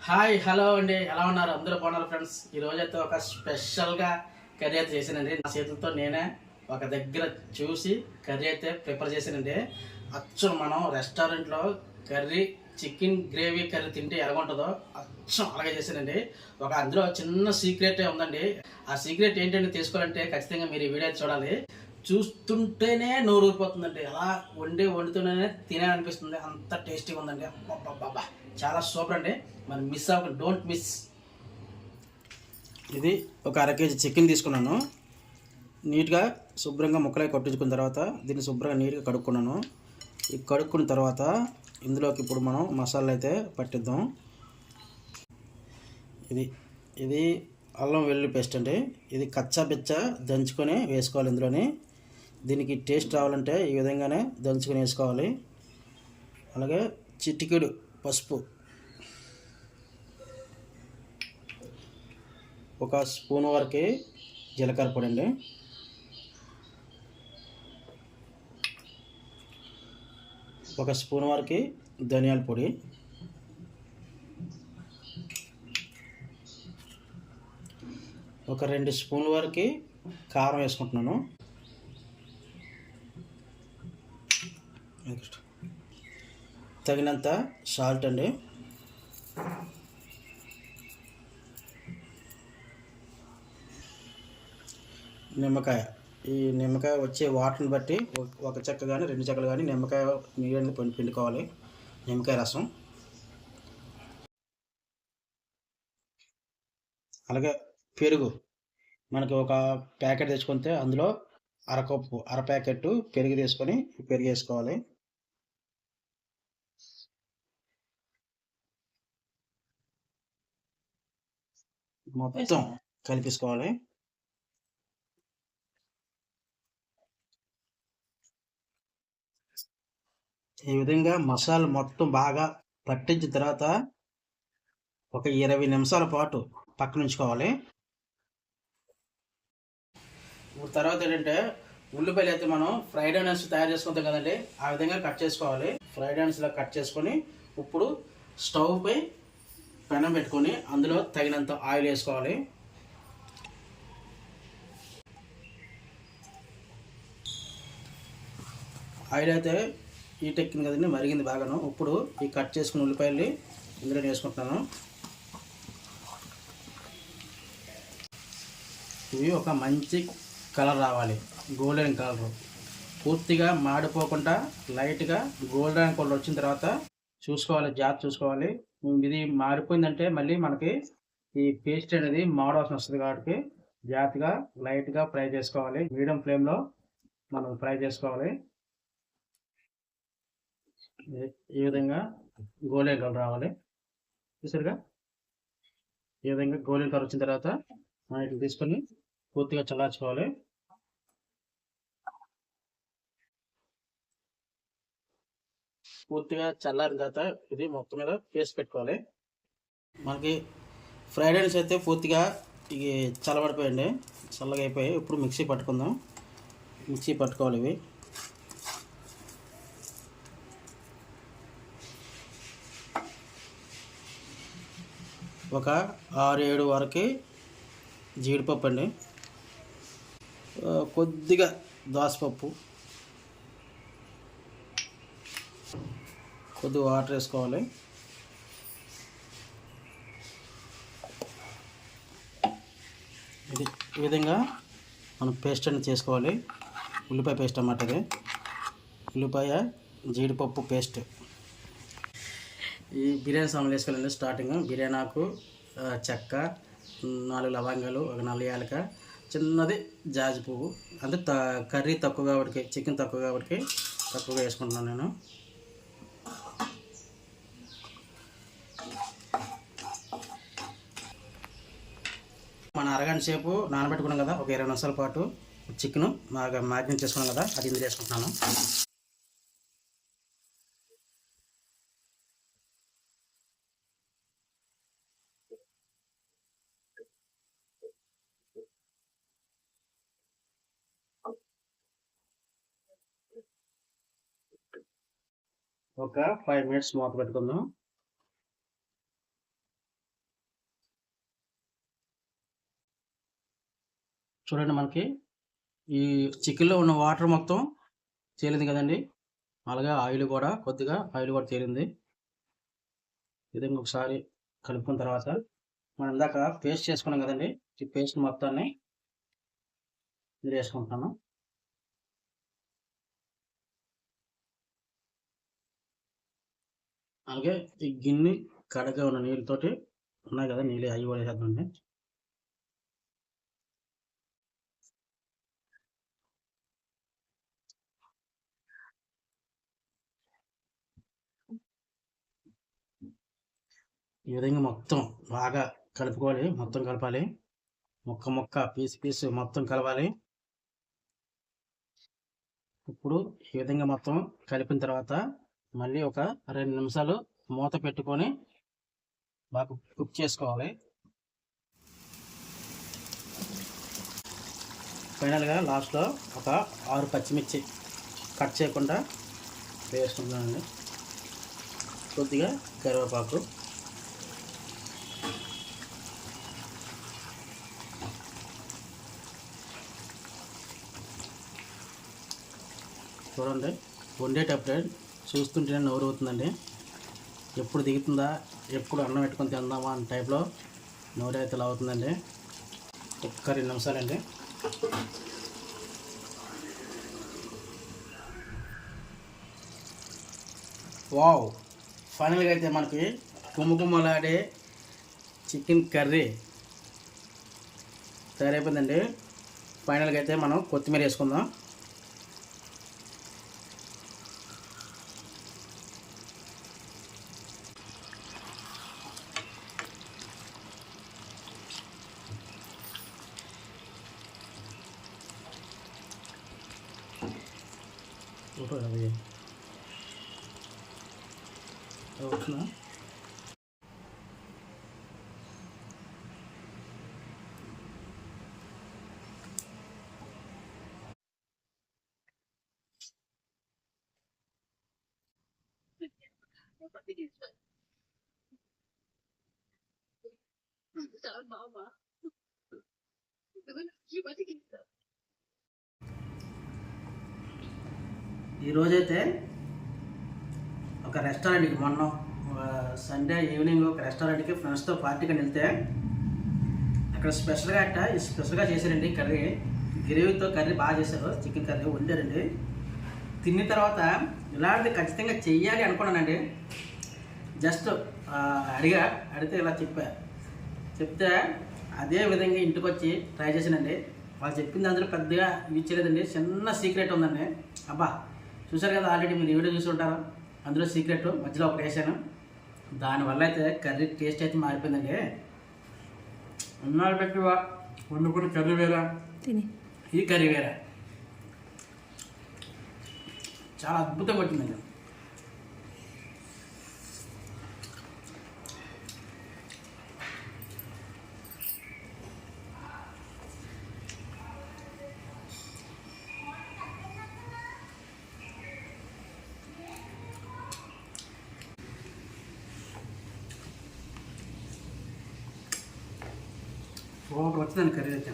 Hi hello అండి, ఎలా ఉన్నారు? అందరూ బాగున్నారు ఫ్రెండ్స్. ఈ రోజైతే ఒక స్పెషల్గా కర్రీ అయితే చేశానండి. నా చేతులతో నేనే ఒక దగ్గర చూసి కర్రీ అయితే ప్రిపేర్ చేశానండి. అచ్చం మనం రెస్టారెంట్లో కర్రీ చికెన్ గ్రేవీ కర్రీ తింటే ఎలా ఉంటుందో అచ్చం అలాగే చేశానండి. అందులో చిన్న సీక్రెట్ ఉందండి. ఆ సీక్రెట్ ఏంటంటే తీసుకోవాలంటే ఖచ్చితంగా మీరు ఈ వీడియో చూడాలి. చూస్తుంటేనే నోరు ఊరిపోతుందండి. అలా వండుతూనే తినాలనిపిస్తుంది. అంత టేస్టీగా ఉందండి. అబ్బబ్బబ్బా, చాలా సూపర్ అండి. మరి మిస్ అవ్వకండి, డోంట్ మిస్. ఇది ఒక అర కేజీ చికెన్ తీసుకున్నాను. నీట్గా శుభ్రంగా ముక్కలై కొట్టించుకున్న తర్వాత దీన్ని శుభ్రంగా నీట్గా కడుక్కున్నాను. ఈ కడుక్కున్న తర్వాత ఇందులోకి ఇప్పుడు మనం మసాలా అయితే పట్టిద్దాం. ఇది ఇది అల్లం వెల్లుల్లి పేస్ట్ అండి. ఇది కచ్చా పిచ్చా దంచుకొని వేసుకోవాలి ఇందులోని. దీనికి టేస్ట్ రావాలంటే ఈ విధంగానే దంచుకొని వేసుకోవాలి. అలాగే చిటికెడు పసుపు, ఒక స్పూన్ వరకు జీలకర్ర పొడి అండి, ఒక స్పూన్ వరకు ధనియాల పొడి, ఒక 2 స్పూన్ల వరకు కారం వేసుకుంటున్నాను. తగినంత సాల్ట్ అండి. నిమ్మకాయ, ఈ నిమ్మకాయ వచ్చే వాటర్ని బట్టి ఒక చెక్క కానీ 2 చెక్కలు కానీ నిమ్మకాయ నీళ్ళని పిండుకోవాలి. నిమ్మకాయ రసం, అలాగే పెరుగు. మనకి ఒక ప్యాకెట్ తెచ్చుకుంటే అందులో అర ప్యాకెట్ పెరుగు తీసుకొని పెరుగు వేసుకోవాలి. మొత్తం కలిపేసుకోవాలి. ఈ విధంగా మసాలా మొత్తం బాగా పట్టించిన తర్వాత ఒక 20 నిమిషాల పాటు పక్కన ఉంచుకోవాలి. తర్వాత ఏంటంటే ఉల్లిపాయలు అయితే మనం ఫ్రైడ్ ఆనియన్స్ తయారు చేసుకుంటాం కదండి, ఆ విధంగా కట్ చేసుకోవాలి. ఫ్రైడ్ ఆనియన్స్లో కట్ చేసుకొని ఇప్పుడు స్టవ్ పై పెనం పెట్టుకొని అందులో తగినంత ఆయిల్ వేసుకోవాలి. ఆయిల్ అయితే హీట్ ఎక్కింది కదండి, మరిగింది బాగాను. ఇప్పుడు ఈ కట్ చేసుకున్న ఉల్లిపాయలు ఇందులో వేసుకుంటున్నాను. ఇవి ఒక మంచి కలర్ రావాలి, గోల్డెన్ కలర్. పూర్తిగా మాడిపోకుండా లైట్గా గోల్డెన్ కలర్ వచ్చిన తర్వాత చూసుకోవాలి, జాగ్రత్త చూసుకోవాలి. ఇది మాడిపోయిందంటే మళ్ళీ మనకి ఈ పేస్ట్ అనేది మాడవలసిన వస్తుంది. కాబట్టి జాగ్రత్తగా లైట్గా ఫ్రై చేసుకోవాలి. మీడియం ఫ్లేమ్లో మనం ఫ్రై చేసుకోవాలి. ఈ విధంగా గోల్డెన్ కలర్ రావాలి. చూసారుగా, ఈ విధంగా గోల్డెన్ కలర్ వచ్చిన తర్వాత ఇట్లా తీసుకొని పూర్తిగా చల్లార్చుకోవాలి. పూర్తిగా చల్లారిన తర్వాత ఇది మొత్తం మీద పేస్ట్ పెట్టుకోవాలి. మనకి ఫ్రైడ్ రైస్ అయితే పూర్తిగా ఇవి చల్లబడిపోయండి, చల్లగా అయిపోయి. ఇప్పుడు మిక్సీ పట్టుకుందాం. మిక్సీ పట్టుకోవాలి. ఇవి ఒక 6-7 వరకు జీడిపప్పు అండి, కొద్దిగా దోసపప్పు, కొద్దిగా వాటర్ వేసుకోవాలి. ఇది ఈ విధంగా మనం పేస్ట్ అనేది చేసుకోవాలి. ఉల్లిపాయ పేస్ట్ అన్నమాట ఇది. ఉల్లిపాయ జీడిపప్పు పేస్ట్. ఈ బిర్యానీ సామాన్లు వేసుకోవాలండి. స్టార్టింగ్ బిర్యానీ ఆకు, చెక్క, 4 లవంగాలు, ఒక 4 యాలక, చిన్నది జాజి పువ్వు. అంటే కర్రీ తక్కువ కాబట్టి, చికెన్ తక్కువ కాబట్టి తక్కువగా వేసుకుంటున్నాను నేను. మన అరగంట సేపు నానబెట్టుకున్నాం కదా, ఒక 20 నిమిషాల పాటు చికెన్ బాగా మ్యారినేట్ చేసుకున్నాం కదా, అది ఇందులో వేసుకుంటున్నాను. ఒక 5 మినిట్స్ మూత పెట్టుకుందాం. చూడండి, మనకి ఈ చికెన్లో ఉన్న వాటర్ మొత్తం తేలింది కదండి. అలాగే ఆయిల్ కూడా కొద్దిగా తేలింది. ఈ విధంగా ఒకసారి కలుపుకున్న తర్వాత మనం ఇందాక పేస్ట్ చేసుకున్నాం కదండి, ఈ పేస్ట్ మొత్తాన్ని ఇందులో వేసుకుంటున్నాను. అలాగే ఈ గిన్నె కడగా ఉన్న నీళ్ళతోటి ఉన్నాయి కదా, నీళ్ళు అవి కూడా వేసేద్దామండి. ఈ విధంగా మొత్తం బాగా కలుపుకోవాలి, మొత్తం కలపాలి. ముక్క పీస్ మొత్తం కలవాలి. ఇప్పుడు ఈ విధంగా మొత్తం కలిపిన తర్వాత మళ్ళీ ఒక 2 నిమిషాలు మూత పెట్టుకొని బాగా కుక్ చేసుకోవాలి. ఫైనల్గా లాస్ట్లో ఒక 6 పచ్చిమిర్చి కట్ చేయకుండా వేసుకుంటానండి. కొద్దిగా కరివేపాకు, చూడండి వండేటప్పుడే చూస్తుంటేనే నోరు అవుతుందండి. ఎప్పుడు దిగుతుందా, ఎప్పుడు అన్నం పెట్టుకొని తిందామా అనే టైప్లో నోరు అయితే ఇలా అవుతుందండి. ఒక్క 2 నిమిషాలండి. వావ్, ఫైనల్గా అయితే మనకి గుమ్మలాడే చికెన్ కర్రీ తయారైపోయిందండి. ఫైనల్గా అయితే మనం కొత్తిమీర వేసుకుందాం. అది అవుతుందా? ఈరోజైతే ఒక రెస్టారెంట్కి మొన్న సండే ఈవినింగ్ ఒక రెస్టారెంట్కి ఫ్రెండ్స్తో పార్టీకి వెళ్తే అక్కడ స్పెషల్గా చేశారండి కర్రీ. గ్రేవీతో కర్రీ బాగా చేశారు, చికెన్ కర్రీ వండారండి. తిన్న తర్వాత ఇలాంటిది ఖచ్చితంగా చెయ్యాలి అనుకున్నానండి. జస్ట్ అడిగితే ఇలా చెప్తే అదే విధంగా ఇంటికి వచ్చి ట్రై చేశానండి. వాళ్ళు చెప్పింది అందులో పెద్దగా ఇచ్చలేదండి, చిన్న సీక్రెట్ ఉందండి. అబ్బా, చూసారు కదా, ఆల్రెడీ మీరు వీడియో చూసి ఉంటారు. అందులో సీక్రెట్ మధ్యలో ఒకటి వేసాను. దానివల్ల అయితే కర్రీ టేస్ట్ అయితే మారిపోయిందండి. ఉన్నాళ్ళు పెట్టి వండుకున్న కర్రీ వేరా, ఈ కర్రీ వేరా, చాలా అద్భుతంగా వచ్చిందండి. వచ్చిందండి కర్రీ అయితే.